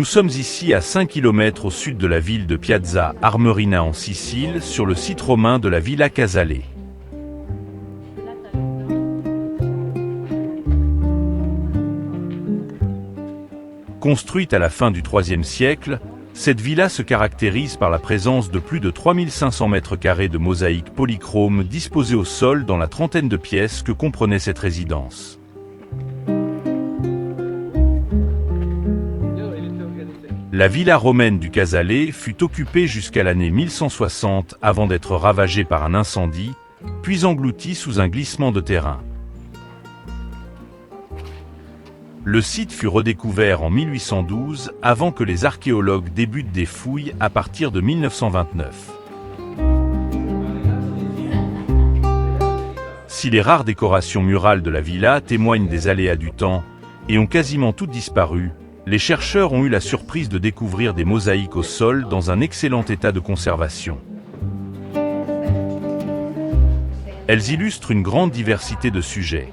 Nous sommes ici à 5 km au sud de la ville de Piazza Armerina en Sicile, sur le site romain de la Villa Casale. Construite à la fin du IIIe siècle, cette villa se caractérise par la présence de plus de 3500 mètres carrés de mosaïques polychromes disposées au sol dans la trentaine de pièces que comprenait cette résidence. La villa romaine du Casale fut occupée jusqu'à l'année 1160 avant d'être ravagée par un incendie, puis engloutie sous un glissement de terrain. Le site fut redécouvert en 1812 avant que les archéologues débutent des fouilles à partir de 1929. Si les rares décorations murales de la villa témoignent des aléas du temps et ont quasiment toutes disparu, les chercheurs ont eu la surprise de découvrir des mosaïques au sol dans un excellent état de conservation. Elles illustrent une grande diversité de sujets,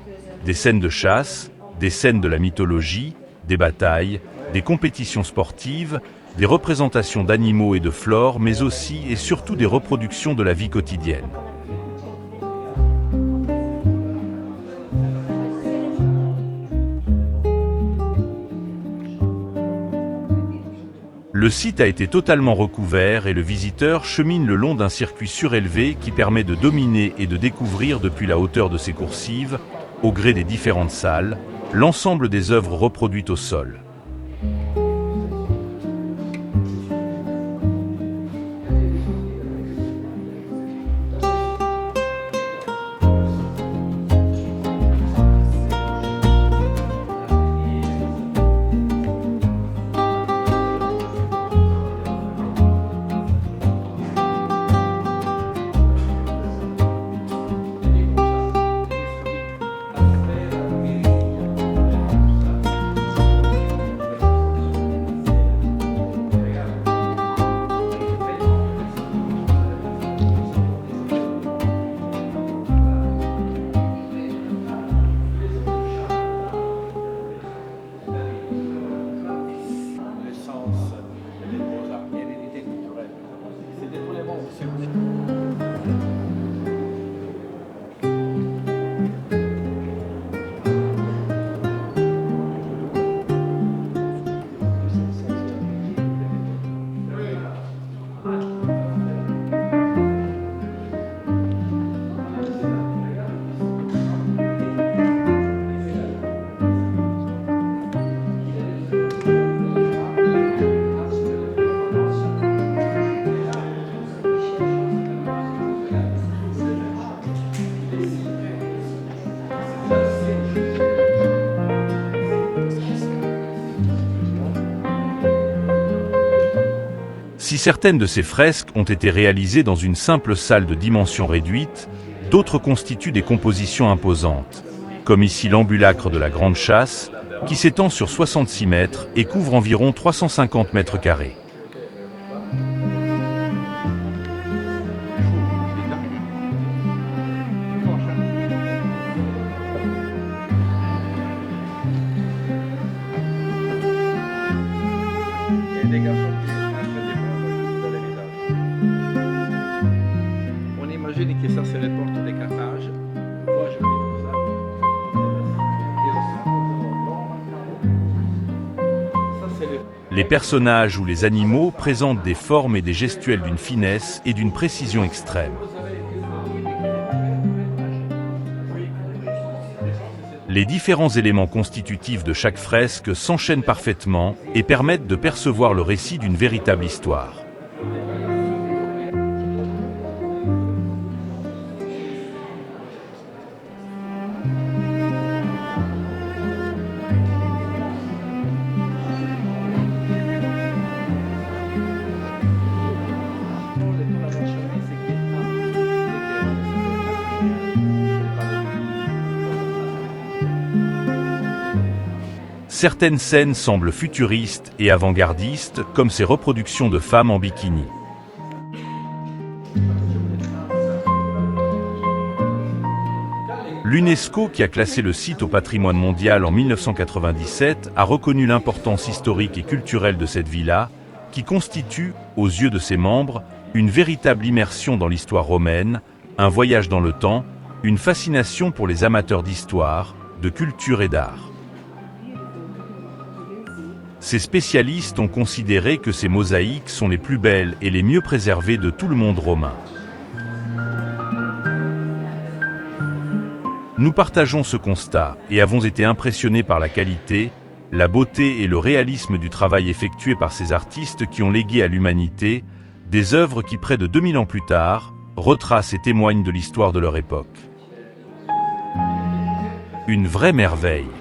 des scènes de chasse, des scènes de la mythologie, des batailles, des compétitions sportives, des représentations d'animaux et de flore, mais aussi et surtout des reproductions de la vie quotidienne. Le site a été totalement recouvert et le visiteur chemine le long d'un circuit surélevé qui permet de dominer et de découvrir depuis la hauteur de ses coursives, au gré des différentes salles, l'ensemble des œuvres reproduites au sol. Si certaines de ces fresques ont été réalisées dans une simple salle de dimension réduite, d'autres constituent des compositions imposantes, comme ici l'ambulacre de la Grande Chasse, qui s'étend sur 66 mètres et couvre environ 350 mètres carrés. Que ça c'est les portes de Carthage. Les personnages ou les animaux présentent des formes et des gestuels d'une finesse et d'une précision extrême. Les différents éléments constitutifs de chaque fresque s'enchaînent parfaitement et permettent de percevoir le récit d'une véritable histoire. Certaines scènes semblent futuristes et avant-gardistes, comme ces reproductions de femmes en bikini. L'UNESCO, qui a classé le site au patrimoine mondial en 1997, a reconnu l'importance historique et culturelle de cette villa, qui constitue, aux yeux de ses membres, une véritable immersion dans l'histoire romaine, un voyage dans le temps, une fascination pour les amateurs d'histoire, de culture et d'art. Ces spécialistes ont considéré que ces mosaïques sont les plus belles et les mieux préservées de tout le monde romain. Nous partageons ce constat et avons été impressionnés par la qualité, la beauté et le réalisme du travail effectué par ces artistes qui ont légué à l'humanité des œuvres qui, près de 2000 ans plus tard, retracent et témoignent de l'histoire de leur époque. Une vraie merveille.